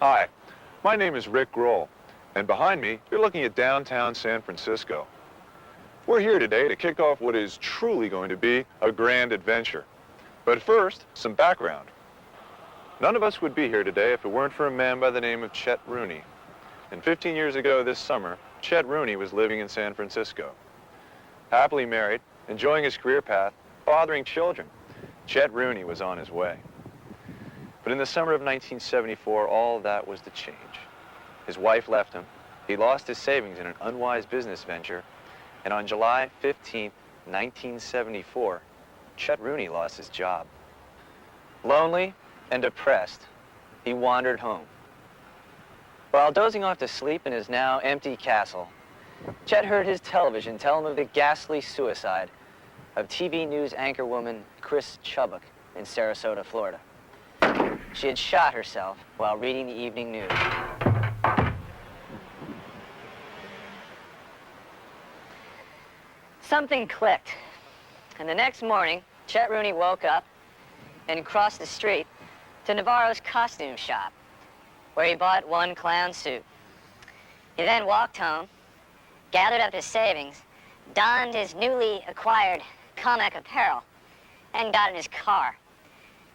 Hi, my name is Rick Groel, and behind me, you're looking at downtown San Francisco. We're here today to kick off what is truly going to be a grand adventure. But first, some background. None of us would be here today if it weren't for a man by the name of Chet Rooney. And 15 years ago this summer, Chet Rooney was living in San Francisco. Happily married, enjoying his career path, fathering children, Chet Rooney was on his way. But in the summer of 1974, all that was to change. His wife left him, he lost his savings in an unwise business venture, and on July 15, 1974, Chet Rooney lost his job. Lonely and depressed, he wandered home. While dozing off to sleep in his now empty castle, Chet heard his television tell him of the ghastly suicide of TV news anchorwoman Chris Chubbuck in Sarasota, Florida. She had shot herself while reading the evening news. Something clicked, and the next morning, Chet Rooney woke up and crossed the street to Navarro's costume shop, where he bought one clown suit. He then walked home, gathered up his savings, donned his newly acquired comic apparel, and got in his car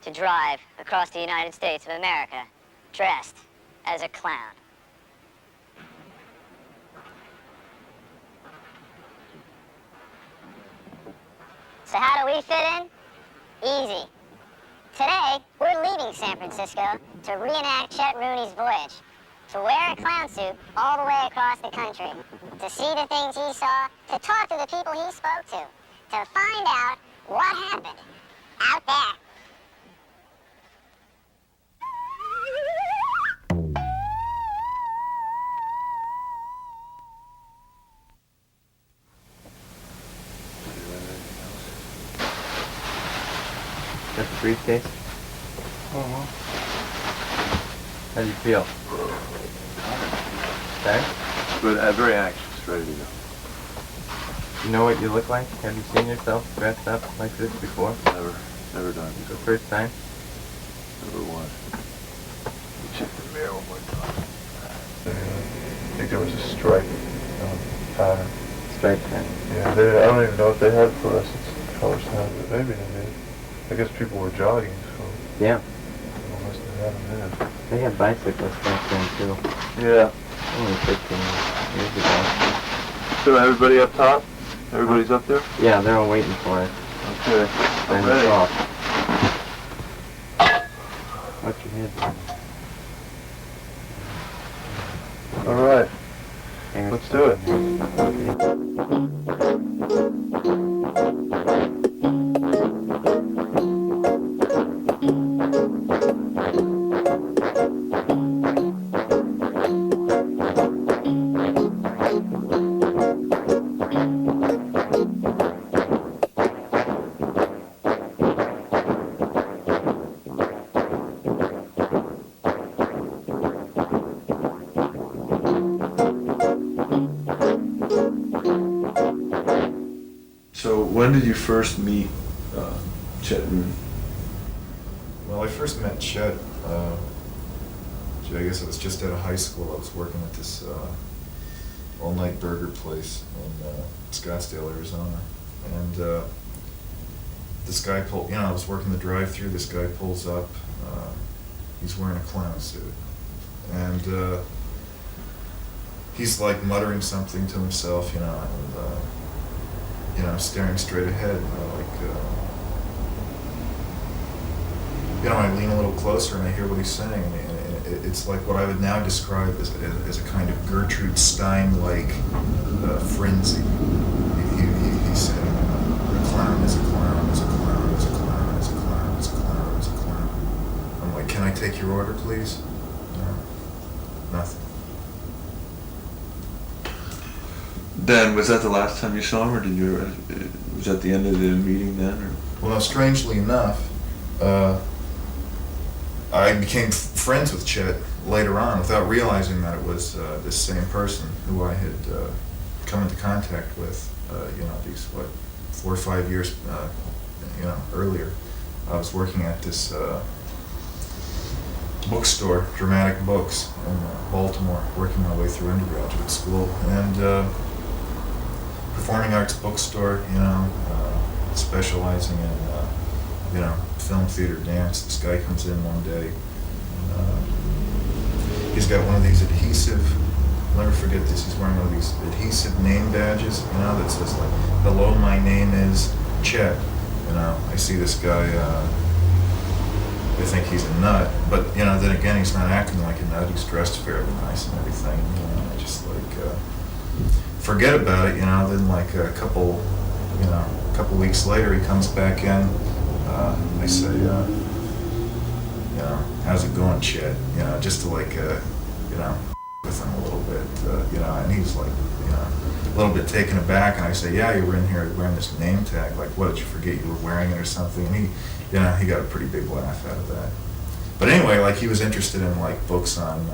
to drive across the United States of America, dressed as a clown. So how do we fit in? Easy. Today, we're leaving San Francisco to reenact Chet Rooney's voyage, to wear a clown suit all the way across the country, to see the things he saw, to talk to the people he spoke to find out what happened out there. That's the briefcase? How do you feel? Okay? But very anxious, ready to go. You know what you look like? Have you seen yourself dressed up like this before? Never done. It's the first time? Never once. Check the mirror one more time. I think there was a stripe pattern. Stripe pattern. Yeah, I don't even know if they had fluorescence colors now, but maybe they did. I guess people were jogging, so Yeah. they must have had them then. They had bicyclists back then too. Yeah. Only 15 years ago. So everybody up top? Everybody's up there? Yeah, they're all waiting for us. Okay. Then I'm ready. it's off. Watch your head. All right. Hang Let's do it. So when did you first meet Chet Rooney? Well, I first met Chet, I guess it was just out of high school. I was working at this all-night burger place in Scottsdale, Arizona. And this guy I was working the drive-thru, this guy pulls up, he's wearing a clown suit. And he's like muttering something to himself, and staring straight ahead, I lean a little closer and I hear what he's saying, and it's like what I would now describe as a kind of Gertrude Stein-like frenzy. He's saying, a clown is a clown, is a clown, is a clown, is a clown, is a clown, is a clown. I'm like, can I take your order, please? Nothing. Then, was that the last time you saw him, or was that the end of the meeting then? Or? Well, now, strangely enough, I became friends with Chet later on without realizing that it was this same person who I had come into contact with, these, 4 or 5 years, earlier. I was working at this bookstore, Dramatic Books, in Baltimore, working my way through undergraduate school. And performing arts bookstore, specializing in, film, theater, dance. This guy comes in one day. He's got one of these adhesive, I'll never forget this, he's wearing one of these adhesive name badges, that says like, hello, my name is Chet. I see this guy, I think he's a nut, but then again, he's not acting like a nut. He's dressed fairly nice and everything. I just forget about it. Then like a couple weeks later, he comes back in. I say, how's it going, Chet? Just to with him a little bit. And he's like, a little bit taken aback. And I say, yeah, you were in here wearing this name tag. Like, what, did you forget you were wearing it or something? And he got a pretty big laugh out of that. But anyway, he was interested in books on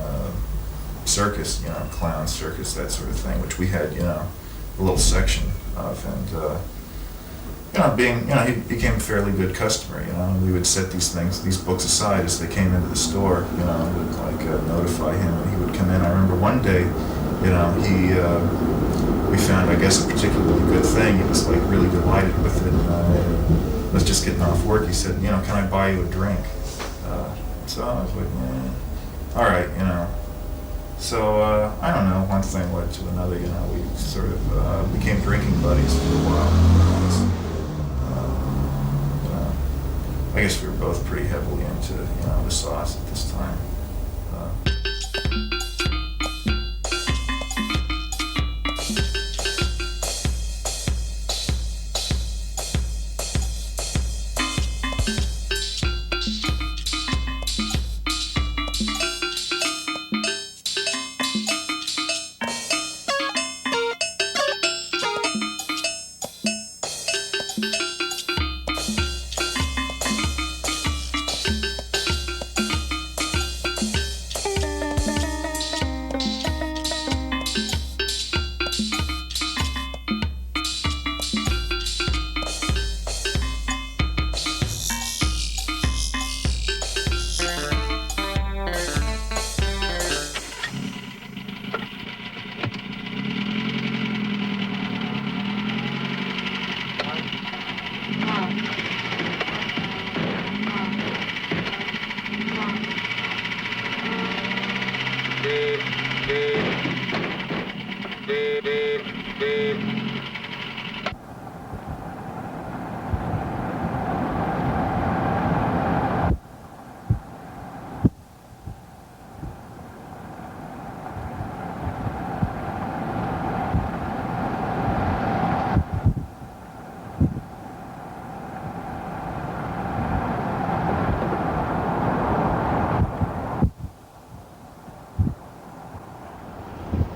circus, clown circus, that sort of thing, which we had, a little section of, and he became a fairly good customer, and we would set these books aside as they came into the store, and would notify him, and he would come in. I remember one day, we found, I guess, a particularly good thing. He was really delighted with it. I was just getting off work. He said, can I buy you a drink? So I was like, all right, So, I don't know, one thing led to another, we sort of became drinking buddies for a while. I guess we were both pretty heavily into, the sauce at this time.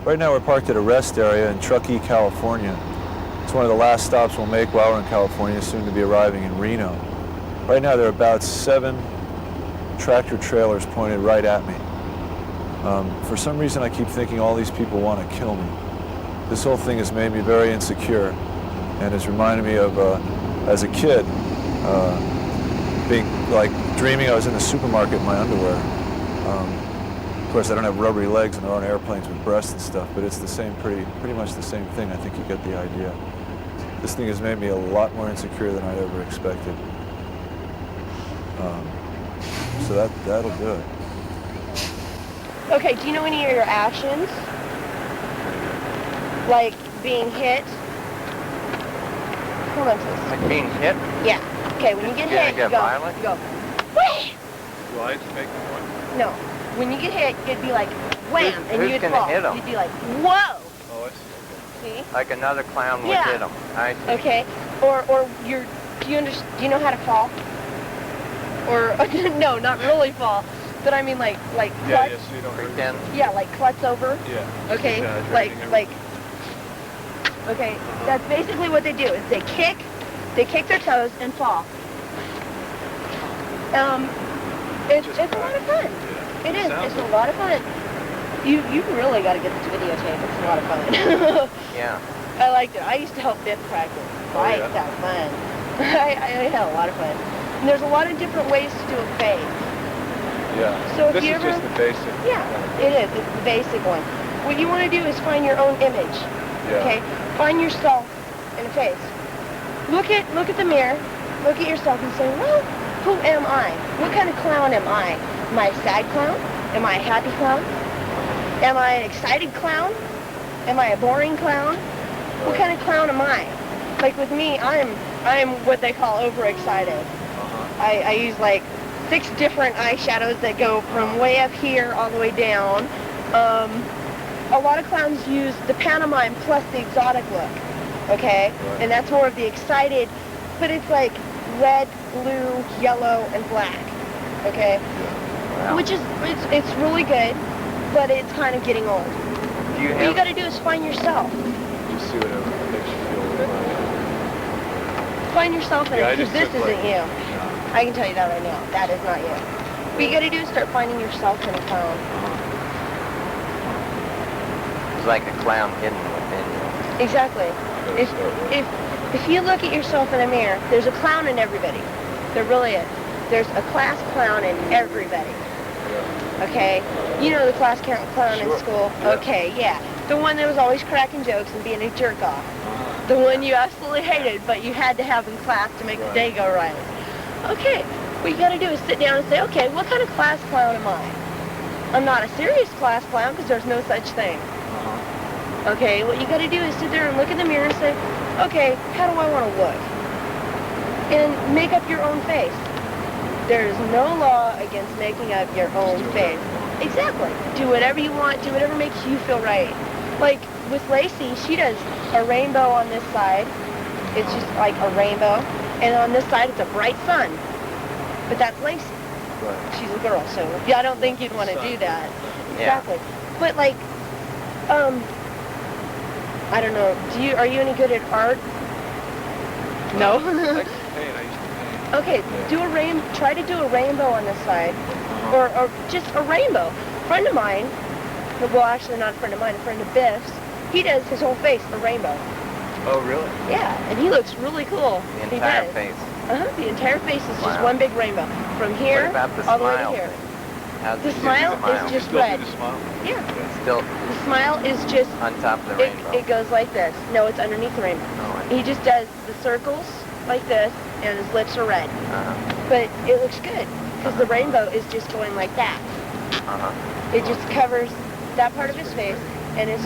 Right now we're parked at a rest area in Truckee, California. It's one of the last stops we'll make while we're in California, soon to be arriving in Reno. Right now there are about 7 tractor trailers pointed right at me. For some reason I keep thinking all these people want to kill me. This whole thing has made me very insecure and has reminded me of, as a kid, being dreaming I was in the supermarket in my underwear. Of course, I don't have rubbery legs and there aren't airplanes with breasts and stuff, but it's the same, pretty much the same thing. I think you get the idea. This thing has made me a lot more insecure than I'd ever expected. So that'll do it. Okay, do you know any of your actions? Like being hit? Hold on, please. Like being hit? Yeah. Okay, when you get hit, you go. Violent? You go. Wham! Do I make one? No. When you get hit, you'd be like, wham, and who's you'd gonna fall. hit 'em? You'd be like, whoa! Oh, I see. See? Like another clown would Yeah. hit him. I see. Okay. Or do you know how to fall? Or no, not really fall. But I mean like Yeah, clutch. so you don't Pretend. Yeah, like clutch over. Yeah. Okay. Yeah, Like everything. okay. That's basically what they do. Is they kick their toes and fall. It's a lot of fun. Yeah. It is. Sounds It's a lot of fun. You really got to get this videotape. It's a lot of fun. Yeah. I liked it. I used to help Biff practice. Oh, I yeah? had fun. I had a lot of fun. And there's a lot of different ways to do a fade. Yeah. So if this you is ever, just the basic. yeah, it is. It's the basic one. What you want to do is find your own image. Yeah. Okay. Find yourself in the face. Look at the mirror. Look at yourself and say, well, who am I? What kind of clown am I? Am I a sad clown? Am I a happy clown? Am I an excited clown? Am I a boring clown? What kind of clown am I? Like with me, I am what they call overexcited. I use like 6 different eyeshadows that go from way up here all the way down. A lot of clowns use the pantomime plus the exotic look, okay? Right. And that's more of the excited, but it's like red, blue, yellow, and black, okay? Wow. Which is, it's really good, but it's kind of getting old. Do you What you have? got to do is find yourself. Just see whatever makes you feel good. Find yourself in Yeah, I it, because just this took, isn't like, you. I can tell you that right now. That is not you. What you got to do is start finding yourself in a clown. It's like a clown hidden within you. Exactly. If you look at yourself in a mirror, there's a clown in everybody. There really is. There's a class clown in everybody. Okay? You know the class clown in Sure. school? Yeah. Okay, yeah. The one that was always cracking jokes and being a jerk off. The one you absolutely hated, but you had to have in class to make the day go right. Okay, what you gotta do is sit down and say, okay, what kind of class clown am I? I'm not a serious class clown because there's no such thing. Okay, what you gotta do is sit there and look in the mirror and say, okay, how do I want to look? And make up your own face. There is no law against making up your own face. Exactly. Do whatever you want, do whatever makes you feel right. Like with Lacey, she does a rainbow on this side. It's just like a rainbow. And on this side, it's a bright sun. But that's Lacey. Right. She's a girl, so yeah, I don't think you'd want to do that. Yeah. Exactly. But like, I don't know. Are you any good at art? No. I used to paint. I used to paint. Okay, try to do a rainbow on this side, or just a rainbow. A friend of mine, well, actually not a friend of mine, a friend of Biff's, he does his whole face a rainbow. Oh, really? Yeah, and he looks really cool. The He entire does. face. The entire face is just Wow. one big rainbow. From here What about the all the way to smile here. thing? How's The it do smile is smile? just Still red. do the smile? Yeah. It's still The smile is just, on top of the rainbow. it goes like this. No, it's underneath the rainbow. Oh, He just does the circles like this, and his lips are red. But it looks good, because the rainbow is just going like that. It just covers that part of his face, and his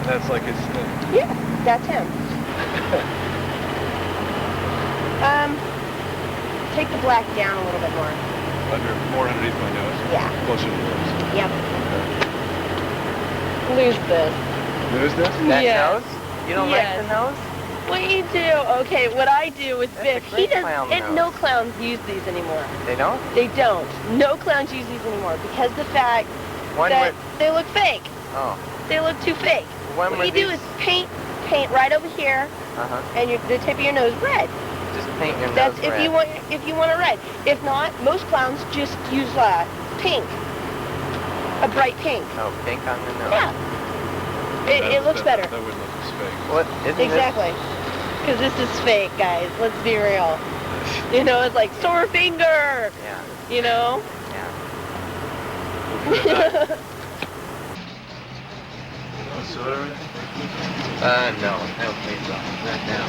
That's like his thing. yeah, that's him. Take the black down a little bit more. More underneath my nose. Yeah. Closer to the nose. Yep. Lose this. Lose this? That Yeah. nose? You don't Yes. like the nose? What you do? Okay, what I do with That's Vic, a he great does, clown and nose. no clowns use these anymore. They don't? They don't. No clowns use these anymore because the fact When that were, they look fake. oh, They look too fake. when What were you do these? is paint right over here, and the tip of your nose red. Just paint your That's nose if red. you want it red. If not, most clowns just use pink, a bright pink. Oh, pink on the nose. Yeah, it looks better. That wouldn't look as fake. What? Isn't Exactly. Because this is fake, guys. Let's be real. You know, it's like sore finger. This, yeah, You know. yeah. Soda or anything? No, I don't think so. Not now.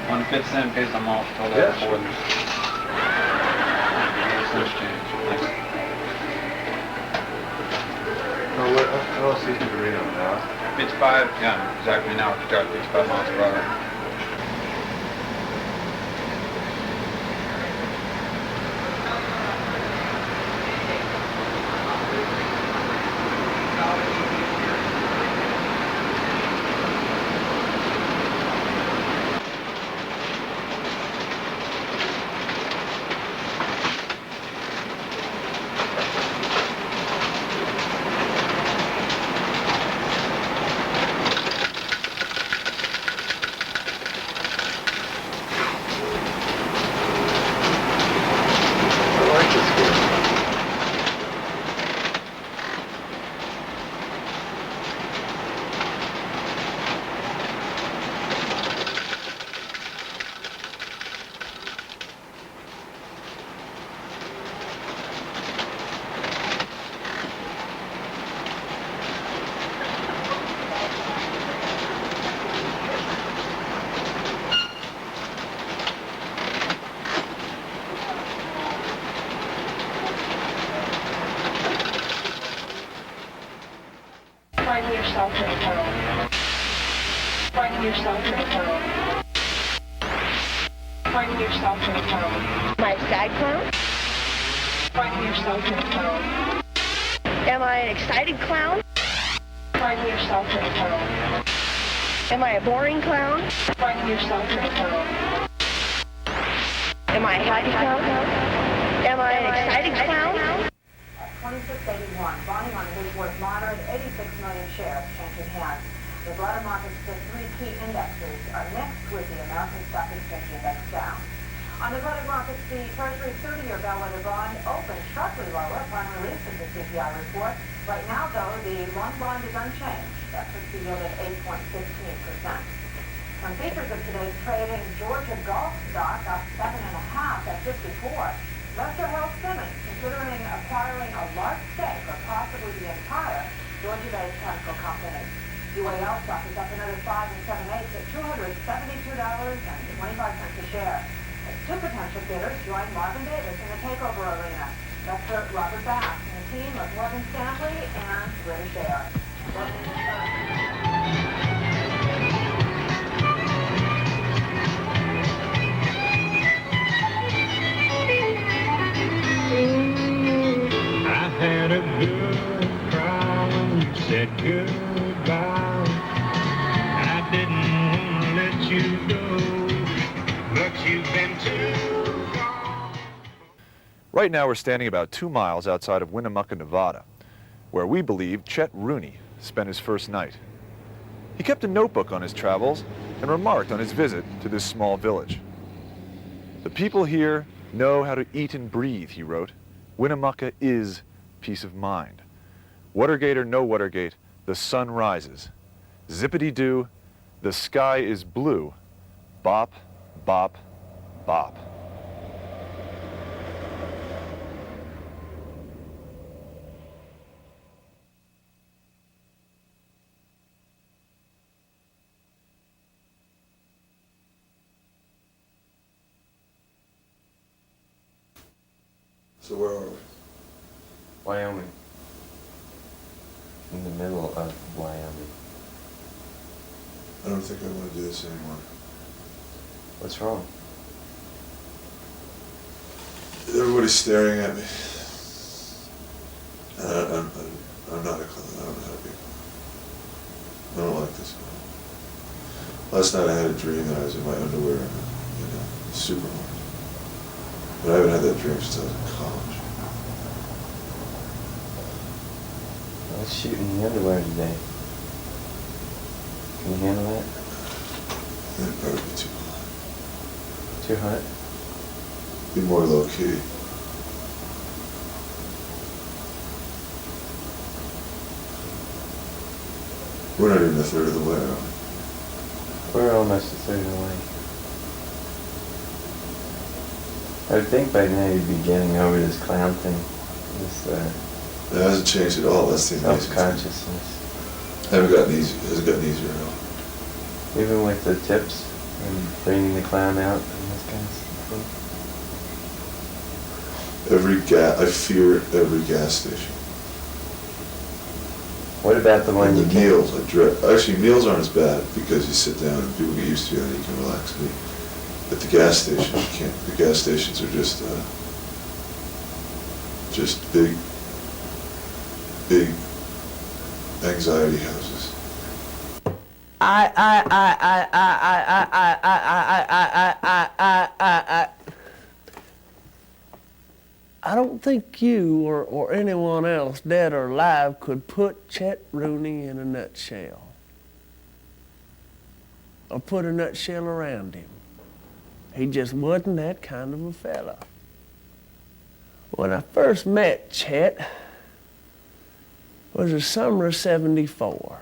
On 5th cent case, I'm off till Yeah, that sure. board. Cents change. Thanks. What else is the read on now? 55, yeah, exactly now, it's got 55 miles per hour. Finding yourself in a tunnel. Finding yourself in a tunnel. Finding yourself in a tunnel. Am I a sad clown? Finding yourself in a tunnel. Am I an excited clown? Finding yourself in a tunnel. Am I a boring clown? Finding yourself in a tunnel. Am I a happy clown? Am I an excited clown? At 2681, bonding on the big worth moderate, 86 million shares changing hands. The broader markets, the three key indexes are mixed with the American Stock Exchange Index down. On the credit markets, the Treasury 30-year bellwether bond opened sharply lower upon release of the CPI report. Right now, though, the long bond is unchanged. That puts the yield at 8.15%. Some features of today's trading: Georgia Gulf stock up 7.5 at 54. Lester held Simmons considering acquiring a large stake or possibly the entire Georgia-based chemical company. UAL stock is up another 5 7/8 at $272.25 a share. As two potential bidders join Marvin Davis in the takeover arena. That's Robert Bass and the team of Morgan Stanley and British Air. I had a good cry when you said goodbye. I didn't want to let you go, but you've been too gone. Right now we're standing about 2 miles outside of Winnemucca, Nevada, where we believe Chet Rooney spent his first night. He kept a notebook on his travels and remarked on his visit to this small village. "The people here know how to eat and breathe," he wrote. "Winnemucca is peace of mind. Watergate or no Watergate, the sun rises. Zippity-doo, the sky is blue. Bop, bop, bop." So where are we? Wyoming. In the middle of Wyoming. I don't think I want to do this anymore. What's wrong? Everybody's staring at me. I'm not a clown. I don't know how to be. I don't like this. Last night I had a dream that I was in my underwear in a supermarket. But I haven't had that dream since I was in college. Let's shoot in the underwear today. Can you handle that? It'd probably be too hot. Too hot? Be more low key. We're not even a third of the way, are we? We're almost a third of the way. I would think by now you'd be getting over this clown thing. This It hasn't changed at all. That's the amazing thing. self-consciousness. Hasn't gotten easier at all. Even with the tips and bringing the clown out and this kind of thing. I fear every gas station. What about the one And you the can't? meals, actually meals aren't as bad because you sit down and people get used to you and you can relax and eat. At the gas station, you can't. The gas stations are just big anxiety houses. I don't think you or anyone else, dead or alive, could put Chet Rooney in a nutshell. Or put a nutshell around him. He just wasn't that kind of a fella. When I first met Chet, it was the summer of '74.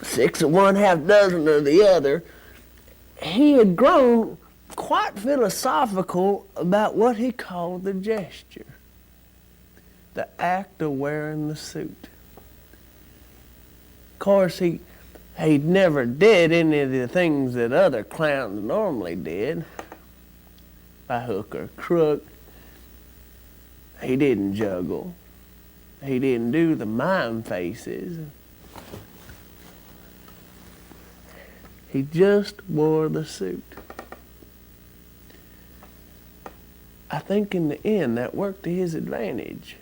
Six of one, half dozen of the other. He had grown quite philosophical about what he called the gesture, the act of wearing the suit. Of course, he He'd never did any of the things that other clowns normally did. By hook or crook. He didn't juggle. He didn't do the mime faces. He just wore the suit. I think in the end that worked to his advantage.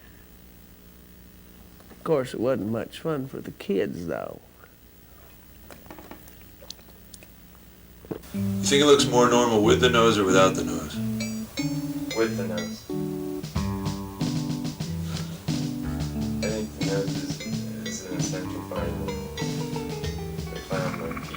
Of course, it wasn't much fun for the kids, though. You think it looks more normal with the nose or without the nose? With the nose. I think the nose is an essential part of the clown motif.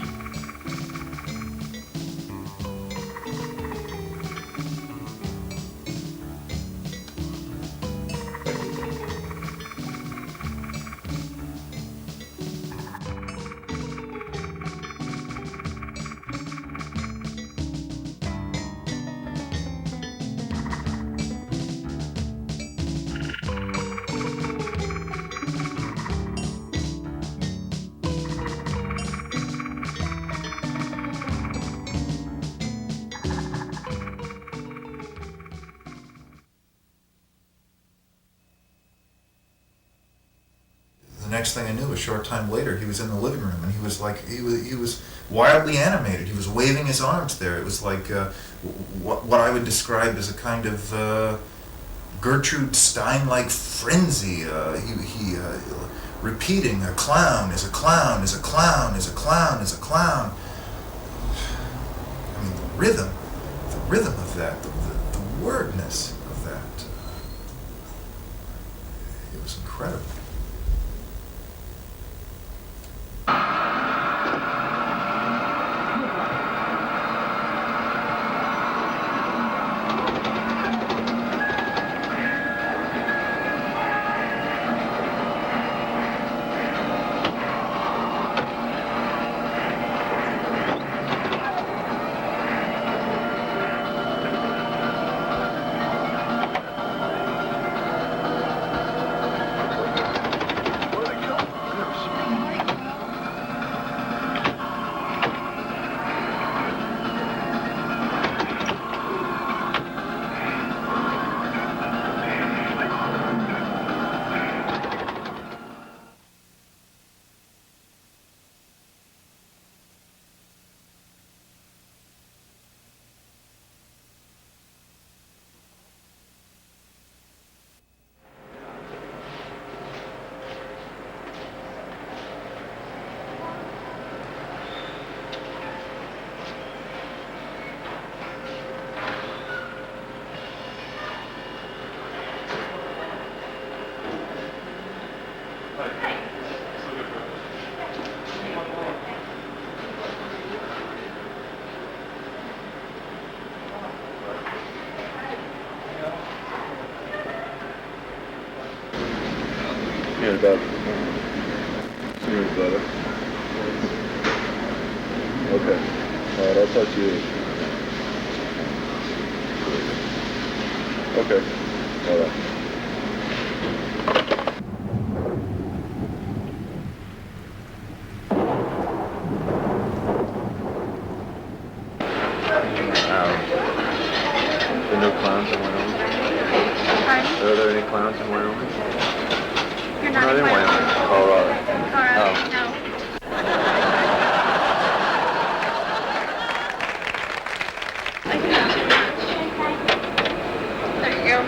Next thing I knew, a short time later, he was in the living room, and he was like, he was wildly animated. He was waving his arms there. It was like what I would describe as a kind of Gertrude Stein-like frenzy. He repeating, "A clown is a clown is a clown is a clown is a clown." I mean, the rhythm of that, the wordness of that, it was incredible. Yeah, better. Sooner better. Okay. Alright, I'll talk to you. Okay. Alright. There are no clowns in Wyoming? Pardon? Are there any clowns in Wyoming? You're Not not in Wyoming. Colorado. Colorado? Oh. No. There you go.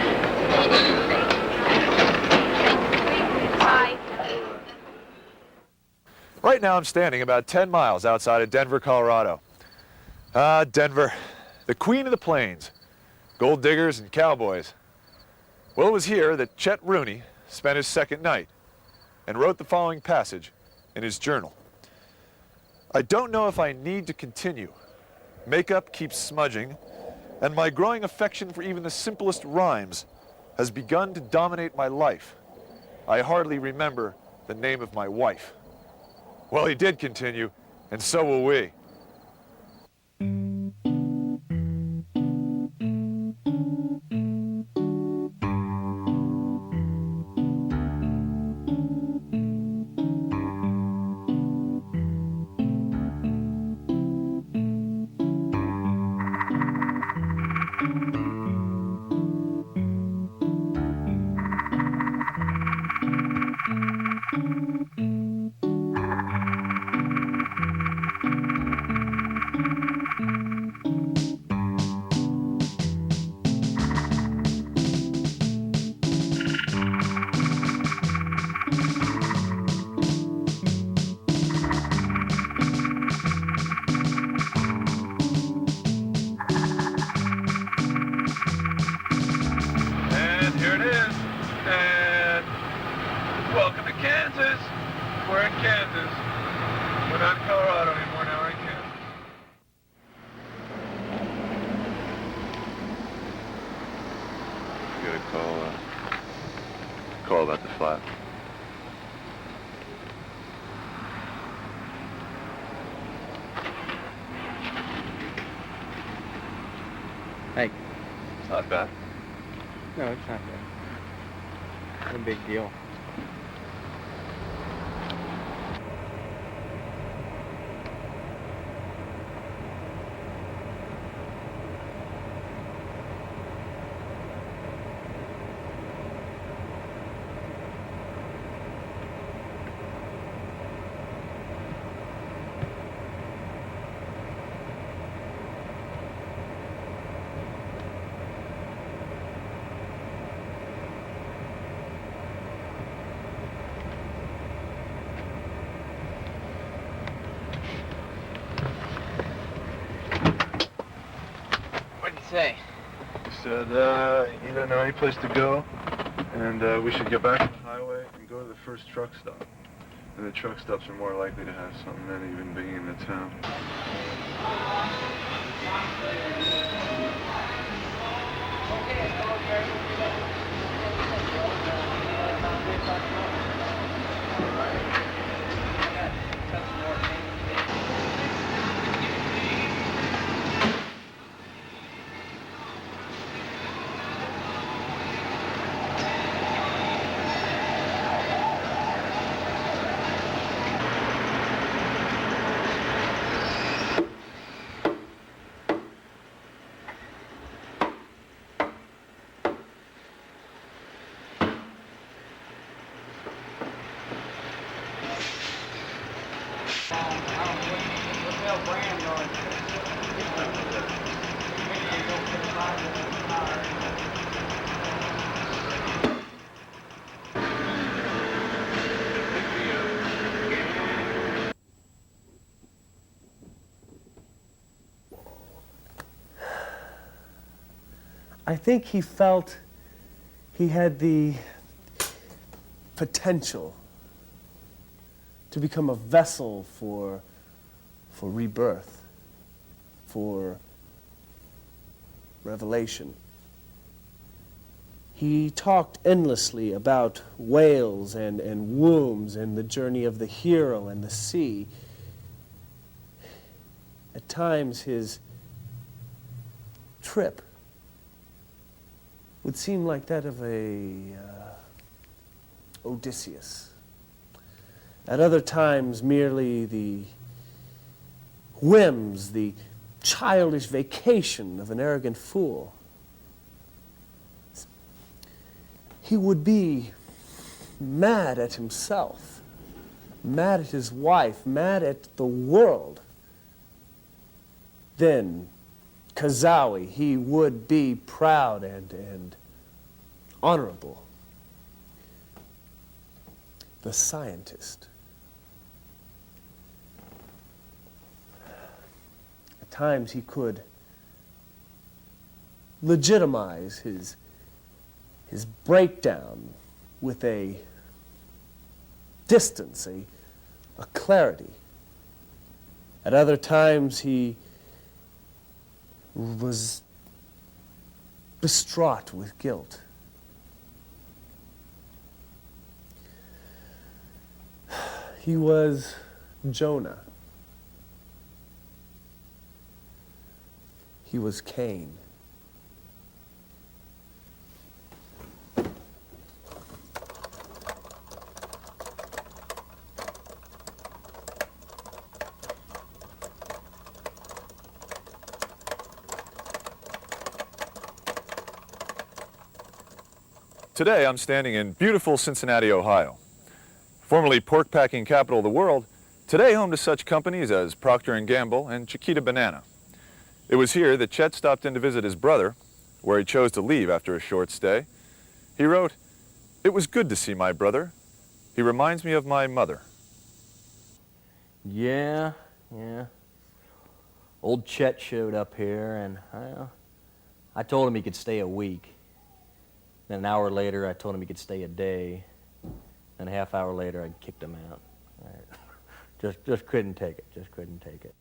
Bye. Right now I'm standing about 10 miles outside of Denver, Colorado. Ah, Denver, the queen of the plains, gold diggers and cowboys. Well, it was here that Chet Rooney spent his second night and wrote the following passage in his journal. I don't know if I need to continue. Makeup keeps smudging, and my growing affection for even the simplest rhymes has begun to dominate my life. I hardly remember the name of my wife. Well, he did continue, and so will we. Groel about the flat. Hey. It's not bad. No, it's not bad. No big deal. What'd he say? He said he didn't know any place to go, and we should get back on the highway and go to the first truck stop. And the truck stops are more likely to have something than even being in the town. I think he felt he had the potential to become a vessel for rebirth, for revelation. He talked endlessly about whales and wombs and the journey of the hero and the sea. At times his trip would seem like that of a Odysseus. At other times, merely the whims, the childish vacation of an arrogant fool. He would be mad at himself, mad at his wife, mad at the world. Then, Kazawi, he would be proud and honorable. The scientist. At times he could legitimize his breakdown with a distance, a clarity. At other times he was distraught with guilt. He was Jonah. He was Cain. Today I'm standing in beautiful Cincinnati, Ohio. Formerly pork-packing capital of the world, today home to such companies as Procter & Gamble and Chiquita Banana. It was here that Chet stopped in to visit his brother, where he chose to leave after a short stay. He wrote, "It was good to see my brother. He reminds me of my mother." Yeah. Old Chet showed up here, and I told him he could stay a week. Then an hour later, I told him he could stay a day. And a half hour later, I kicked him out. Just couldn't take it. Just couldn't take it.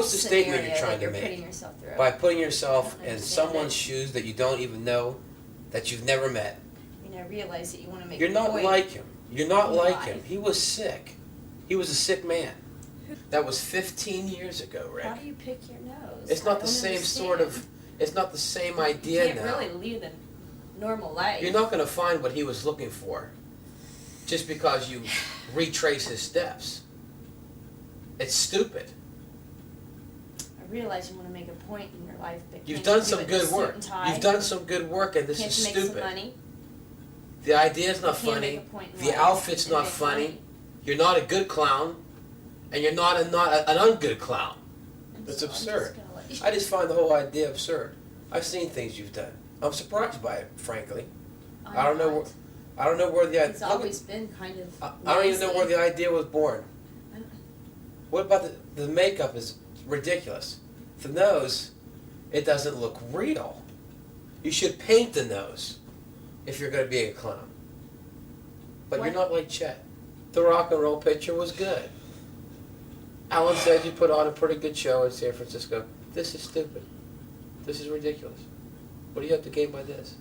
what's the statement you're scenario trying that to you're make? putting yourself through. By putting I yourself don't in understand someone's it. shoes that you don't even know, that you've never met. I mean, I realize that you want to make You're a not point. like him. You're not in like him. life. He was sick. He was a sick man. That was 15 years ago, Rick. How do you pick your nose? It's I not the don't same understand. sort of, it's not the same idea You can't now. really lead a normal life. You're not going to find what he was looking for just because you retrace his steps. It's stupid. I realize you want to make a point in your life, but You've can't done you do some it in a good suit work. and tie? You've done some good work, and this Can't is you make stupid. some money? The idea's not You can't funny. make a point in The life outfit's and not make funny. money. You're not a good clown, and you're not an ungood clown. It's So I'm just absurd. gonna let you- I just find the whole idea absurd. I've seen things you've done. I'm surprised by it, frankly. I don't know. I don't know where the It's always been kind of. I don't even know lazy. where the idea was born. I don't- What about the makeup is ridiculous. The nose, it doesn't look real. You should paint the nose if you're going to be a clown. But you're What? not like Chet. The rock and roll picture was good. Alan said you put on a pretty good show in San Francisco. This is stupid. This is ridiculous. What do you have to gain by this?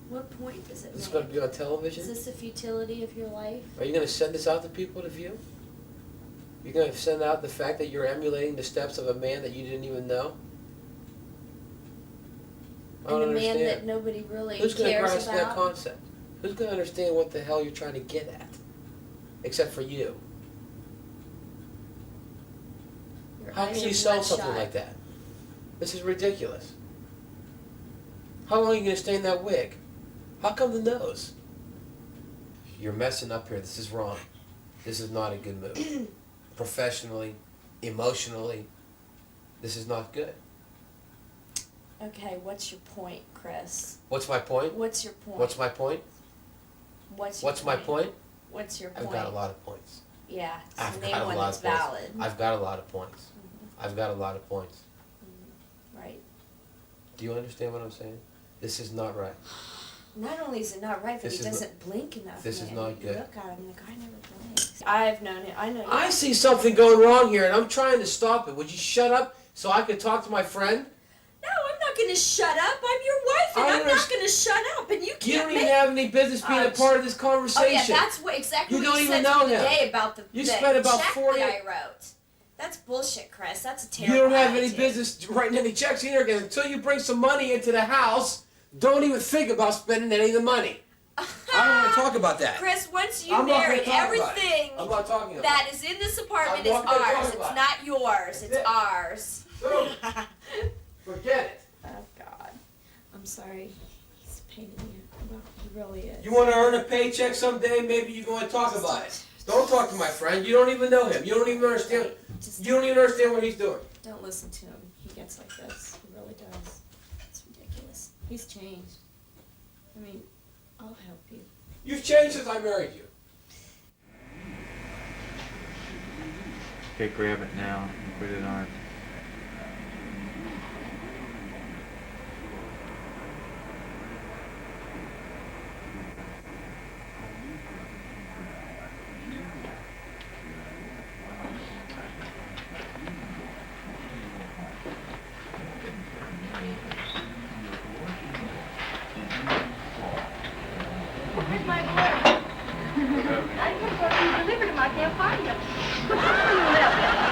What point does it This is make? going to be on television? Is this the futility of your life? Are you going to send this out to people to view? You're going to send out the fact that you're emulating the steps of a man that you didn't even know? I don't And a man understand. that nobody really Who's going to cares grasp about? that concept? Who's going to understand what the hell you're trying to get at? Except for you. Your How eyes can are you sell something bloodshot. like that? This is ridiculous. How long are you going to stay in that wig? How come the nose? You're messing up here. This is wrong. This is not a good move. Professionally, emotionally, this is not good. Okay, what's your point, Chris? What's my point? What's your point? What's my point? What's your What's my point? What's your point? I've got a lot of points. Yeah, so I've name got a one lot that's of points. valid. I've got a lot of points. I've got a lot of points. Right. Do you understand what I'm saying? This is not right. Not only is it not right, but This he is not- doesn't blink enough. this is man. not You good. Look at him, the guy never blinks. I've known him. I know. I see something going wrong here, and I'm trying to stop it. Would you shut up so I could talk to my friend? No, I'm not going to shut up. I'm your wife, and I I'm not understand. going to shut up. And you can't You don't make. even have any business being a part of this conversation. Oh yeah, that's what exactly You what don't you even said know the him. other day about the You the spent about check 40 that I wrote. That's bullshit, Chris. That's a You terrible. don't have any attitude. business writing any checks either, because until you bring some money into the house, don't even think about spending any of the money. I don't want to talk about that. Chris, once you I'm not marry, gonna talk about it. everything I'm not talking about that is in this apartment I'm is not gonna talk ours. about It's it. not yours. It's it. ours. So, forget it. Oh God, I'm sorry. He's a pain in the well, he really is. You want to earn a paycheck someday? Maybe you're going to talk about it. Don't talk to my friend. You don't even know him. You don't even understand. Just You don't even understand what he's doing. don't listen to him. He gets like this. He really does. It's ridiculous. He's changed. I mean, I'll help you. You've changed since I married you. Okay, grab it now and put it on. Where's my boy? I can't go to deliver him. I can't find him. What's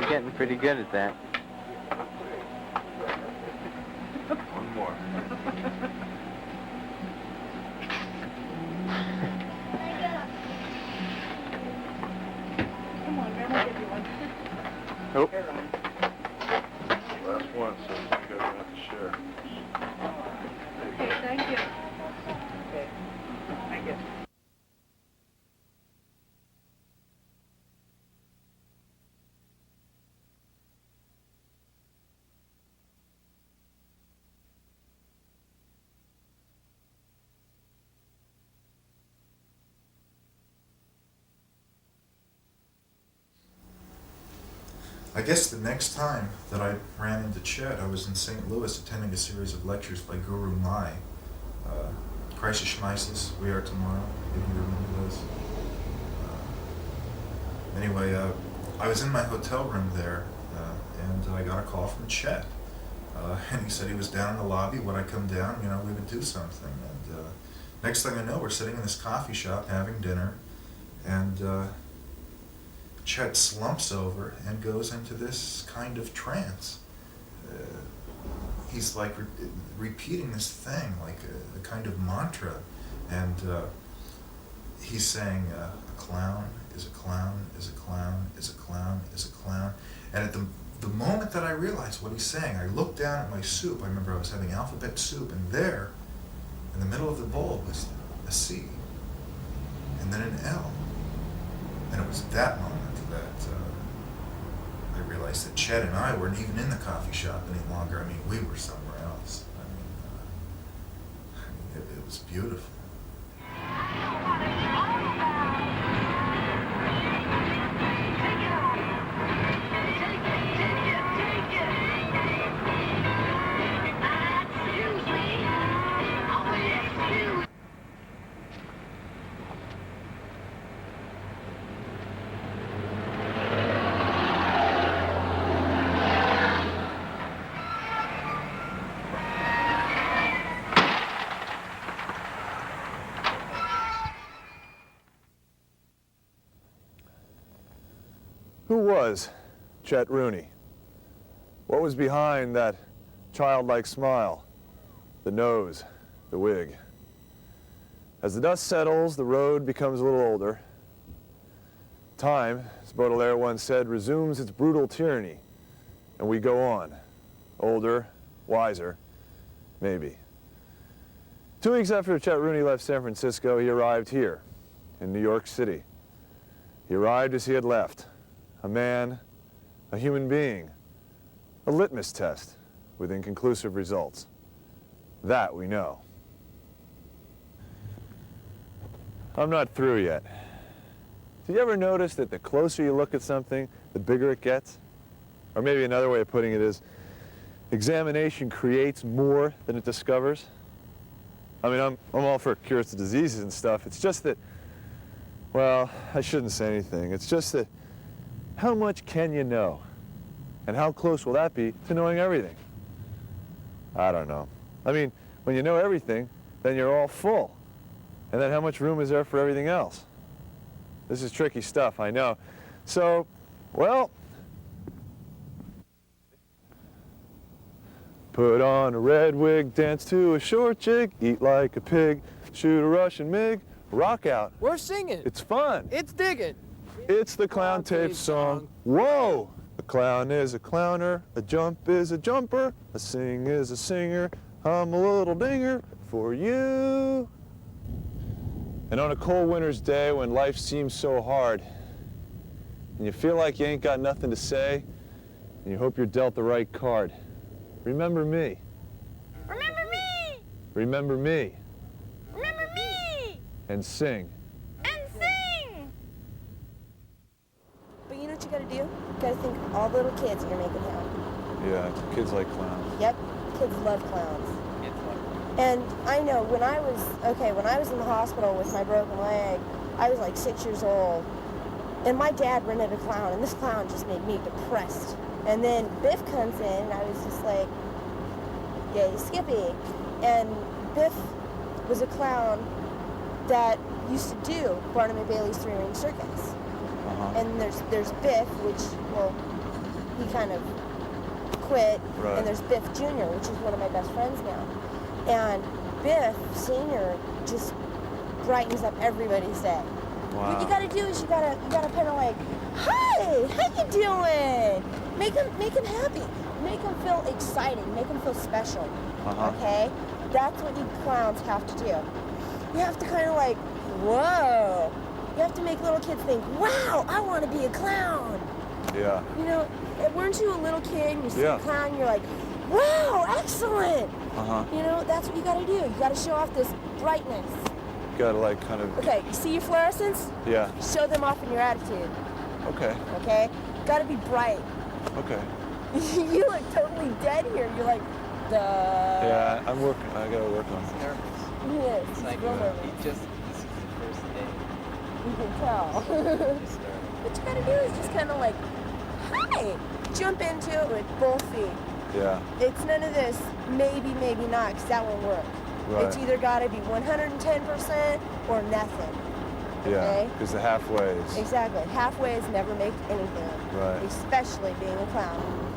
You're getting pretty good at that. One more. Come on, Grandma, give you one. Nope. Here, Ryan. Last one, so you guys have to share. Okay, thank you. Okay, thank you. I guess the next time that I ran into Chet, I was in St. Louis attending a series of lectures by Guru Mai. Crisis Schmeises, We Are Tomorrow. You remember those? Anyway, I was in my hotel room there, and I got a call from Chet. And he said he was down in the lobby. Would I come down? You know, we would do something. And next thing I know, we're sitting in this coffee shop having dinner, and Chet slumps over and goes into this kind of trance. He's like repeating this thing, like a kind of mantra, and he's saying, a clown is a clown is a clown is a clown is a clown. And at the moment that I realized what he's saying, I looked down at my soup. I remember I was having alphabet soup, and there, in the middle of the bowl, was a C, and then an L. And it was at that moment that I realized that Chet and I weren't even in the coffee shop any longer. I mean, we were somewhere else. I mean, it was beautiful. Who was Chet Rooney? What was behind that childlike smile, the nose, the wig? As the dust settles, the road becomes a little older. Time, as Baudelaire once said, resumes its brutal tyranny, and we go on, older, wiser, maybe. 2 weeks after Chet Rooney left San Francisco, he arrived here, in New York City. He arrived as he had left. A man, a human being, a litmus test with inconclusive results. That we know. I'm not through yet. Did you ever notice that the closer you look at something, the bigger it gets? Or maybe another way of putting it is, examination creates more than it discovers. I mean, I'm all for cures to diseases and stuff. It's just that, well, I shouldn't say anything. It's just that, how much can you know? And how close will that be to knowing everything? I don't know. I mean, when you know everything, then you're all full. And then how much room is there for everything else? This is tricky stuff, I know. So, well, put on a red wig, dance to a short jig, eat like a pig, shoot a Russian MiG, rock out. We're singing. It's fun. It's digging. It's the clown tape song. Whoa! A clown is a clowner, a jump is a jumper, a sing is a singer, I'm a little dinger for you. And on a cold winter's day when life seems so hard, and you feel like you ain't got nothing to say, and you hope you're dealt the right card, remember me. Remember me! Remember me. Remember me! And sing. But you know what you gotta do? You gotta think of all the little kids you're making happy. Yeah, kids like clowns. Yep, kids love clowns. And I know when I was in the hospital with my broken leg, I was like 6 years old. And my dad rented a clown, and this clown just made me depressed. And then Biff comes in, and I was just like, yay, Skippy. And Biff was a clown that used to do Barnum and Bailey's three-ring circus. And there's Biff, which, well, he kind of quit, right. And there's Biff Jr., which is one of my best friends now. And Biff Sr. just brightens up everybody's day. Wow. What you gotta do is you gotta kind of like, hi, how you doing? Make him happy. Make him feel exciting. Make him feel special. Okay? That's what you clowns have to do. You have to kind of like, whoa. You have to make little kids think, wow, I want to be a clown. Yeah. You know, weren't you a little kid and you see a clown and you're like, wow, excellent. You know, that's what you got to do. You got to show off this brightness. You got to like kind of... Okay, you see your fluorescents? Yeah. Show them off in your attitude. Okay. Okay? Got to be bright. Okay. You look totally dead here. You're like, duh. Yeah, I'm working. I got to work on it. Yes, It's he's like real nervous. this is the first day. You can tell. Just started. What you gotta do is just kind of like, hi! Jump into it with both feet. Yeah. It's none of this maybe, maybe not, because that won't work. Right. It's either gotta be 110% or nothing. Yeah. Okay? Because the halfway is. Exactly. Halfways never make anything. Right. Especially being a clown.